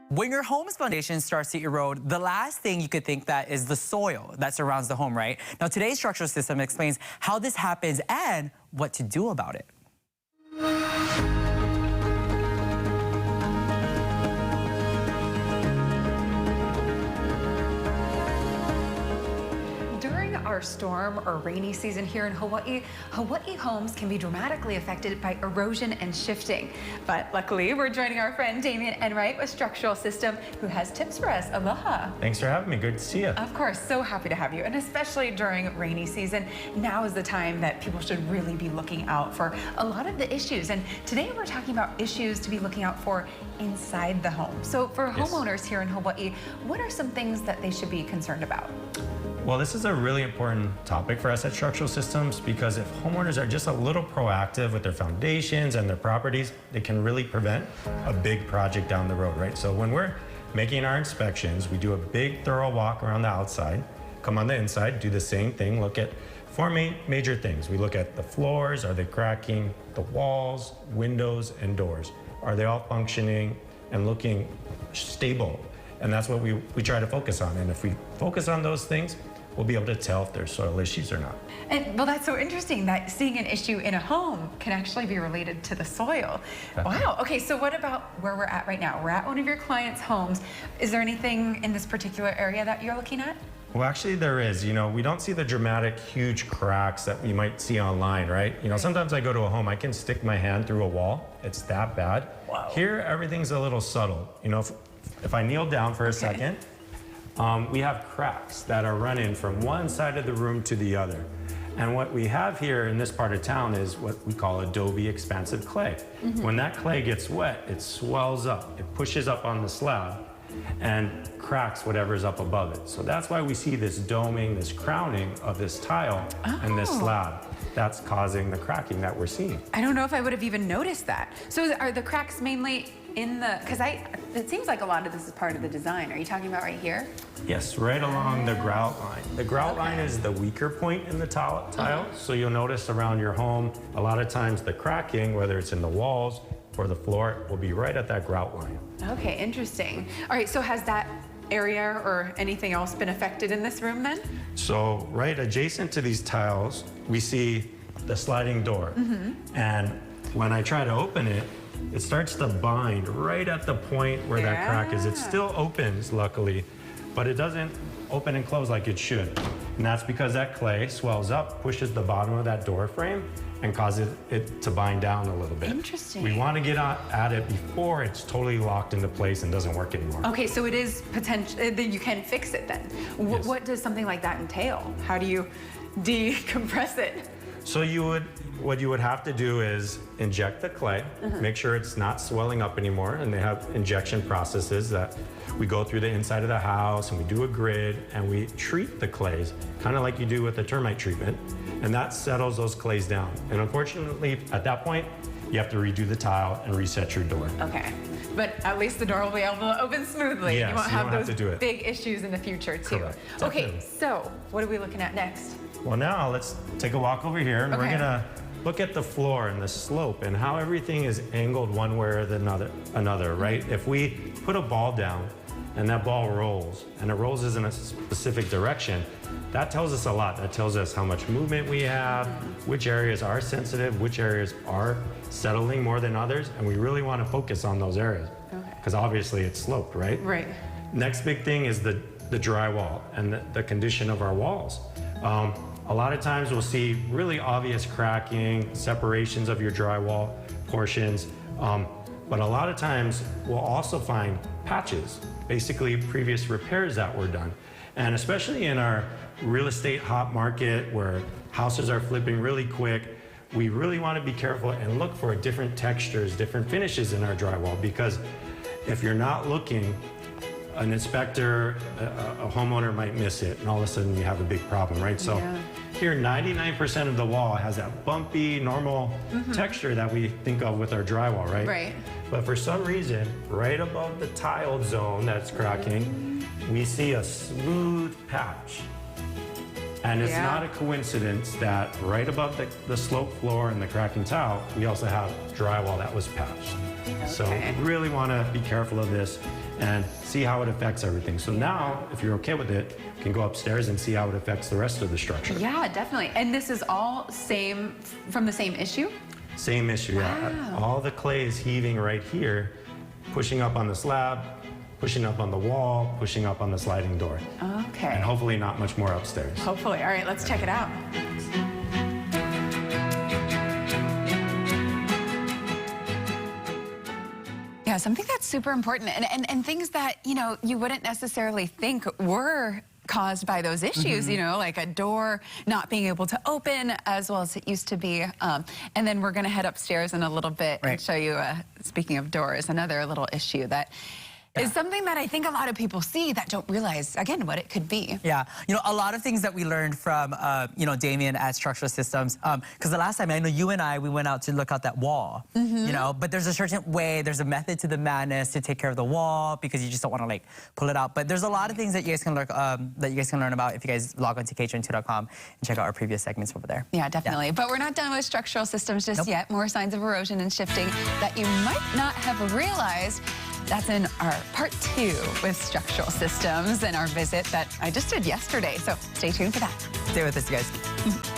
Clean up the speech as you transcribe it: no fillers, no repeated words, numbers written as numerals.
When your home's foundation starts to erode, the last thing you could think that is the soil that surrounds the home, right? Now, today's structural system explains how this happens and what to do about it. Our storm or rainy season here in Hawaii, Hawaii homes can be dramatically affected by erosion and shifting. But luckily, we're joining our friend Damien Enright with Structural System, who has tips for us. Aloha. Thanks for having me. Good to see you. Of course, so happy to have you. And especially during rainy season, now is the time that people should really be looking out for a lot of the issues. And today we're talking about issues to be looking out for inside the home. So for homeowners here in Hawaii, what are some things that they should be concerned about? Well, this is a really important topic for us at Structural Systems because if homeowners are just a little proactive with their foundations and their properties, they can really prevent a big project down the road, right? So when we're making our inspections, we do a big thorough walk around the outside, come on the inside, do the same thing, look at four major things. We look at the floors, are they cracking, the walls, windows, and doors. Are they all functioning and looking stable? And that's what we try to focus on. And if we focus on those things, we'll be able to tell if there's soil issues or not. And well, that's so interesting that seeing an issue in a home can actually be related to the soil. Definitely. Wow. Okay, so what about where we're at right now? We're at one of your clients' homes. Is there anything in this particular area that you're looking at? Well, actually there is. You know, we don't see the dramatic, huge cracks that we might see online, right? You know, sometimes I go to a home, I can stick my hand through a wall. It's that bad. Wow. Here, everything's a little subtle. You know, if I kneel down for a second, we have cracks that are running from one side of the room to the other. And what we have here in this part of town is what we call adobe expansive clay. When that clay gets wet, it swells up, it pushes up on the slab and cracks whatever's up above it. So that's why we see this doming, this crowning of this tile and this slab. That's causing the cracking that we're seeing. I don't know if I would have even noticed that. So are the cracks mainly in the, because it seems like a lot of this is part of the design. Are you talking about right here? Yes, right along the grout line. The grout line is the weaker point in the tile. So you'll notice around your home, a lot of times the cracking, whether it's in the walls or the floor, will be right at that grout line. Okay, interesting. All right, so has that area or anything else been affected in this room then? So right adjacent to these tiles, we see the sliding door. And when I try to open it, it starts to bind right at the point where that crack is. It still opens, luckily, but it doesn't open and close like it should. And that's because that clay swells up, pushes the bottom of that door frame, and causes it to bind down a little bit. Interesting. We want to get at it before it's totally locked into place and doesn't work anymore. Okay, so it is potential, you can fix it then. Yes. What does something like that entail? How do you decompress it? So what you would have to do is inject the clay, make sure it's not swelling up anymore, and they have injection processes that we go through the inside of the house and we do a grid and we treat the clays, kind of like you do with a termite treatment, and that settles those clays down. And unfortunately, at that point, you have to redo the tile and reset your door. Okay, but at least the door will be able to open smoothly. Yes, you won't you have don't have those to do it. big issues in the future too. Correct. Okay, Definitely. so what are we looking at next? Well, now let's take a walk over here and we're Okay. gonna look at the floor and the slope and how everything is angled one way or another, right? If we put a ball down and that ball rolls and it rolls in a specific direction, that tells us a lot. That tells us how much movement we have, which areas are sensitive, which areas are settling more than others, and we really want to focus on those areas because obviously it's sloped, right? Right. Next big thing is the drywall and the condition of our walls. A lot of times we'll see really obvious cracking, separations of your drywall portions, but a lot of times we'll also find patches, basically previous repairs that were done. And especially in our real estate hot market where houses are flipping really quick, we really want to be careful and look for different textures, different finishes in our drywall, because if you're not looking, an inspector, a homeowner might miss it, and all of a sudden you have a big problem, right? So here, 99% of the wall has that bumpy, normal texture that we think of with our drywall, right? Right. But for some reason, right above the tiled zone that's cracking, we see a smooth patch. And it's not a coincidence that right above the slope floor and the cracking tile, we also have drywall that was patched. So Okay. we really want to be careful of this and see how it affects everything. So now, if you're okay with it, you can go upstairs and see how it affects the rest of the structure. Yeah, definitely. And this is all from the same issue? Same issue, yeah. Wow. All the clay is heaving right here, pushing up on the slab, pushing up on the wall, pushing up on the sliding door. Okay. And hopefully not much more upstairs. Hopefully. All right, let's check it out. Yeah, something that's super important and things that, you know, you wouldn't necessarily think were caused by those issues, you know, like a door not being able to open as well as it used to be. And then we're going to head upstairs in a little bit and show you, speaking of doors, another little issue that is something that I think a lot of people see that don't realize, again, what it could be. Yeah, you know, a lot of things that we learned from, you know, Damien at Structural Systems, because the last time, I know you and I, we went out to look out that wall, you know, but there's a certain way, there's a method to the madness to take care of the wall because you just don't want to, like, pull it out. But there's a lot of things that you guys can learn, about if you guys log on to KHON2.com and check out our previous segments over there. Yeah, definitely. Yeah. But we're not done with structural systems just yet. More signs of erosion and shifting that you might not have realized. That's in our part 2 with structural systems and our visit that I just did yesterday. So stay tuned for that. Stay with us, you guys.